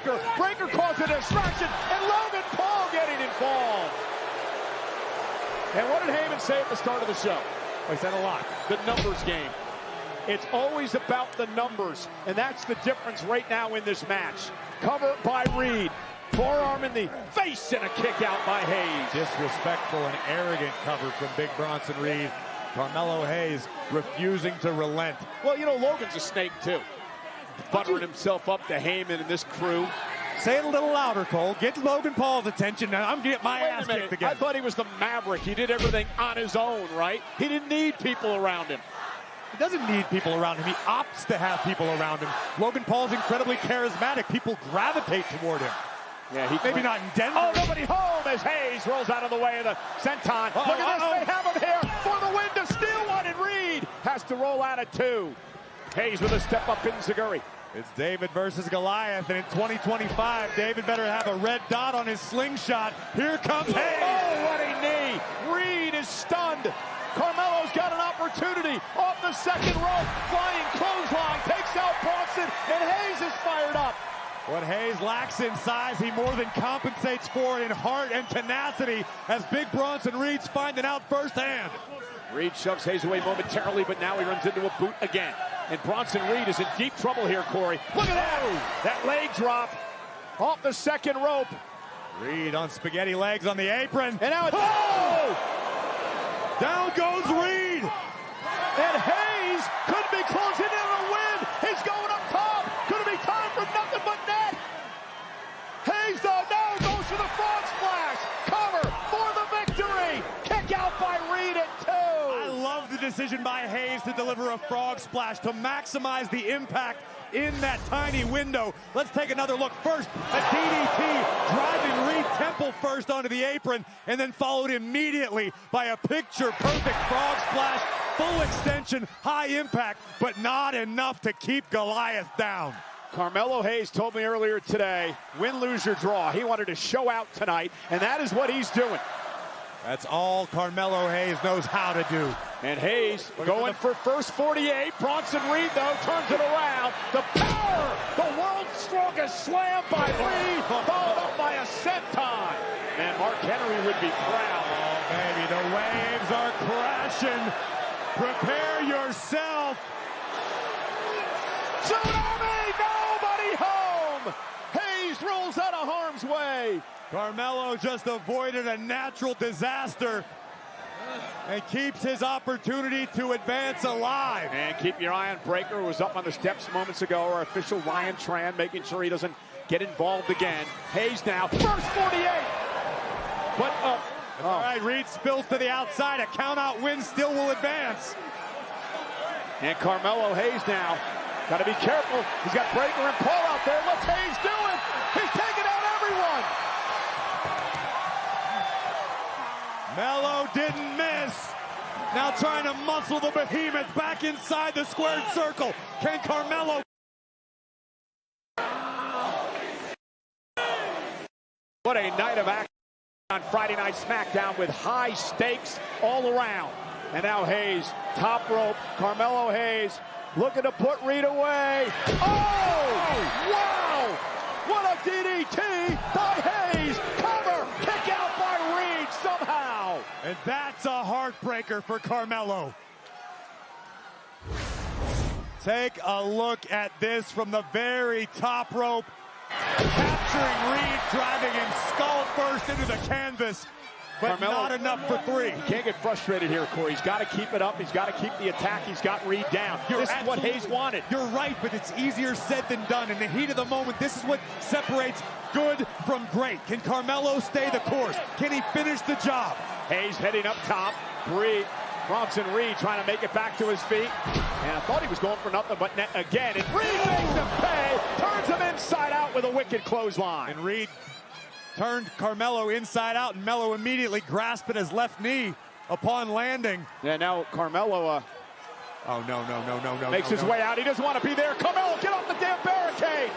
Breaker. Breaker causes a distraction, and Logan Paul getting involved. And what did Heyman say at the start of the show? He said a lot. The numbers game. It's always about the numbers, and that's the difference right now in this match. Cover by Reed. Forearm in the face and a kick out by Hayes. Disrespectful and arrogant cover from Big Bronson Reed. Carmelo Hayes refusing to relent. Well, you know, Logan's a snake, too. Buttering himself up to Heyman and this crew. Say it a little louder, Cole. Get Logan Paul's attention. Now I'm getting my ass kicked again. I thought he was the Maverick. He did everything on his own, right? He didn't need people around him. He doesn't need people around him. He opts to have people around him. Logan Paul's incredibly charismatic. People gravitate toward him. Yeah, he maybe not in Denver. Oh, nobody home as Hayes rolls out of the way of the senton. Look at this, they have him here for the win to steal one, and Reed has to roll out at 2. Hayes with a step up in Zaguri. It's David versus Goliath, and in 2025, David better have a red dot on his slingshot. Here comes Hayes. Oh, what a knee. Reed is stunned. Carmelo's got an opportunity off the second rope. Flying clothesline takes out Bronson, and Hayes is fired up. What Hayes lacks in size, he more than compensates for in heart and tenacity as Big Bronson Reed's finding out firsthand. Reed shoves Hayes away momentarily, but now he runs into a boot again. And Bronson Reed is in deep trouble here, Corey. Look at that! That leg drop off the second rope. Reed on spaghetti legs on the apron. And now it's... Oh! Down goes Reed! And Hayes could be closing in on a win. He's going up top. Could it be time for nothing but net? Hayes, though, no, goes for the frog splash. Cover for the victory. Kick out by Reed at 2. I love the decision by Hayes to deliver a frog splash to maximize the impact in that tiny window. Let's take another look. First, a DDT driving Reed Temple first onto the apron, and then followed immediately by a picture-perfect frog splash, full extension, high impact, but not enough to keep Goliath down. Carmelo Hayes told me earlier today, win, lose, or draw. He wanted to show out tonight, and that is what he's doing. That's all Carmelo Hayes knows how to do. And Hayes going for first 48. Bronson Reed, though, turns it around. The power, the world's strongest slam by Reed, followed up by a senton. Man, Mark Henry would be proud. Oh, baby, the waves are crashing. Prepare yourself. Tsunami, nobody home. Hayes rolls out of harm's way. Carmelo just avoided a natural disaster and keeps his opportunity to advance alive. And keep your eye on Breaker, who was up on the steps moments ago. Our official Ryan Tran making sure he doesn't get involved again. Hayes now, first 48. But all right, Reed spills to the outside. A count-out win still will advance. And Carmelo Hayes now, got to be careful. He's got Breaker and Paul out there. What's Hayes doing? He's taking out everyone. Melo didn't miss. Now trying to muscle the behemoth back inside the squared circle. Can Carmelo? What a night of action on Friday Night SmackDown with high stakes all around. And now Hayes, top rope. Carmelo Hayes looking to put Reed away. Oh! Wow! What a DDT by Hayes. Cover. Kick out by Reed somehow. And that's a heartbreaker for Carmelo. Take a look at this from the very top rope. Capturing Reed, driving him skull first into the canvas. But Carmelo, not enough for 3. He can't get frustrated here, Corey. He's got to keep it up. He's got to keep the attack. He's got Reed down. This is what Hayes wanted. You're right, but it's easier said than done. In the heat of the moment, this is what separates good from great. Can Carmelo stay the course? Can he finish the job? Hayes heading up top. Bronson Reed trying to make it back to his feet. And I thought he was going for nothing but net again. And Reed makes him pay. Turns him inside out with a wicked clothesline. And Reed turned Carmelo inside out, and Melo immediately grasped at his left knee upon landing. Yeah, now Carmelo makes his way out. He doesn't want to be there. Carmelo, get off the damn barricade.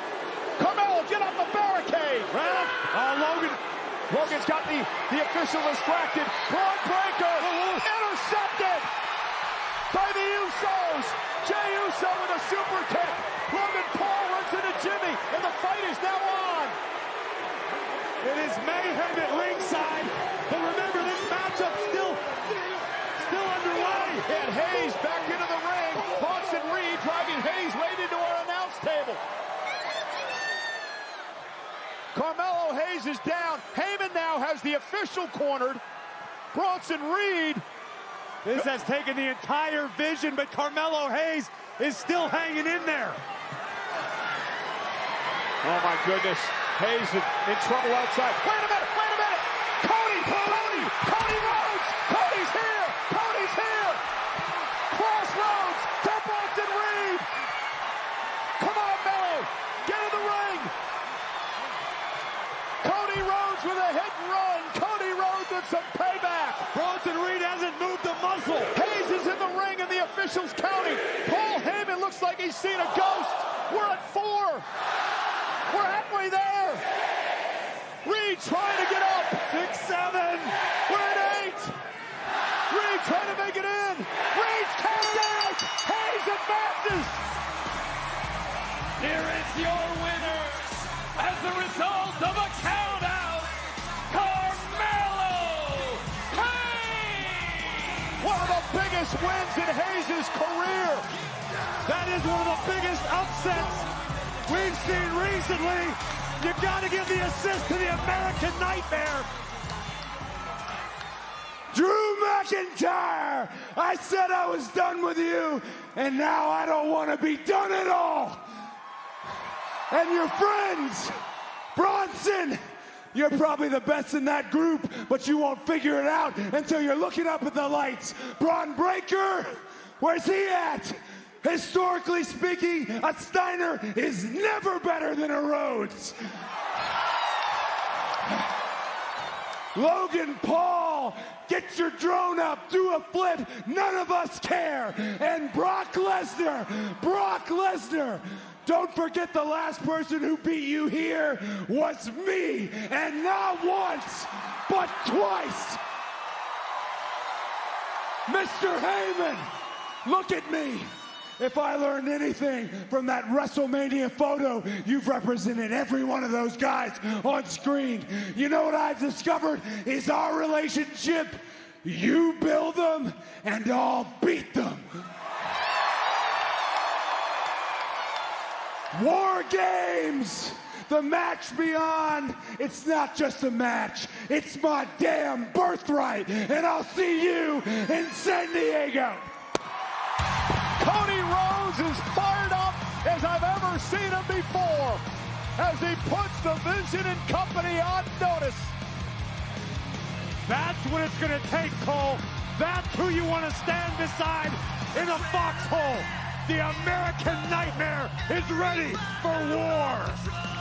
Carmelo, get off the barricade. Logan's got the official distracted. Braun Breaker intercepted by the Usos. Jey Uso with a super kick. Logan Paul runs into Jimmy, and the fight is now on. It is mayhem at ringside, but remember this matchup still underway. And Hayes back into the ring. Bronson Reed driving Hayes right into our announce table. Carmelo Hayes is down. Heyman now has the official cornered. Bronson Reed. This has taken the entire vision, but Carmelo Hayes is still hanging in there. Oh my goodness. Hayes in trouble outside. Wait a minute, wait a minute. Cody Rhodes. Cody's here. Crossroads to Bronson Reed. Come on, Mello. Get in the ring. Cody Rhodes with a hit and run. Cody Rhodes with some payback. Bronson Reed hasn't moved a muscle. Hayes is in the ring and the officials counting. Paul Heyman looks like he's seen a ghost. We're at 4. We're halfway there. Reed trying to get up. 6, 7. We're at 8. Reed trying to make it in. Reed's tapped out. Hayes advances. Here is your winner as the result of a count-out, Carmelo Hayes. One of the biggest wins in Hayes' career. That is one of the biggest upsets we've seen recently. You gotta give the assist to the American Nightmare. Drew McIntyre, I said I was done with you, and now I don't want to be done at all. And your friends, Bronson, you're probably the best in that group, but you won't figure it out until you're looking up at the lights. Braun Breaker, where's he at? Historically speaking, a Steiner is never better than a Rhodes. Logan Paul, get your drone up, do a flip, none of us care. And Brock Lesnar, don't forget the last person who beat you here was me, and not once, but twice. Mr. Heyman, look at me. If I learned anything from that WrestleMania photo, you've represented every one of those guys on screen. You know what I've discovered is our relationship. You build them, and I'll beat them. War Games, the match beyond. It's not just a match. It's my damn birthright, and I'll see you in San Diego. Cody Rhodes is fired up as I've ever seen him before as he puts the Vision and Company on notice. That's what it's going to take, Cole. That's who you want to stand beside in a foxhole. The American Nightmare is ready for war.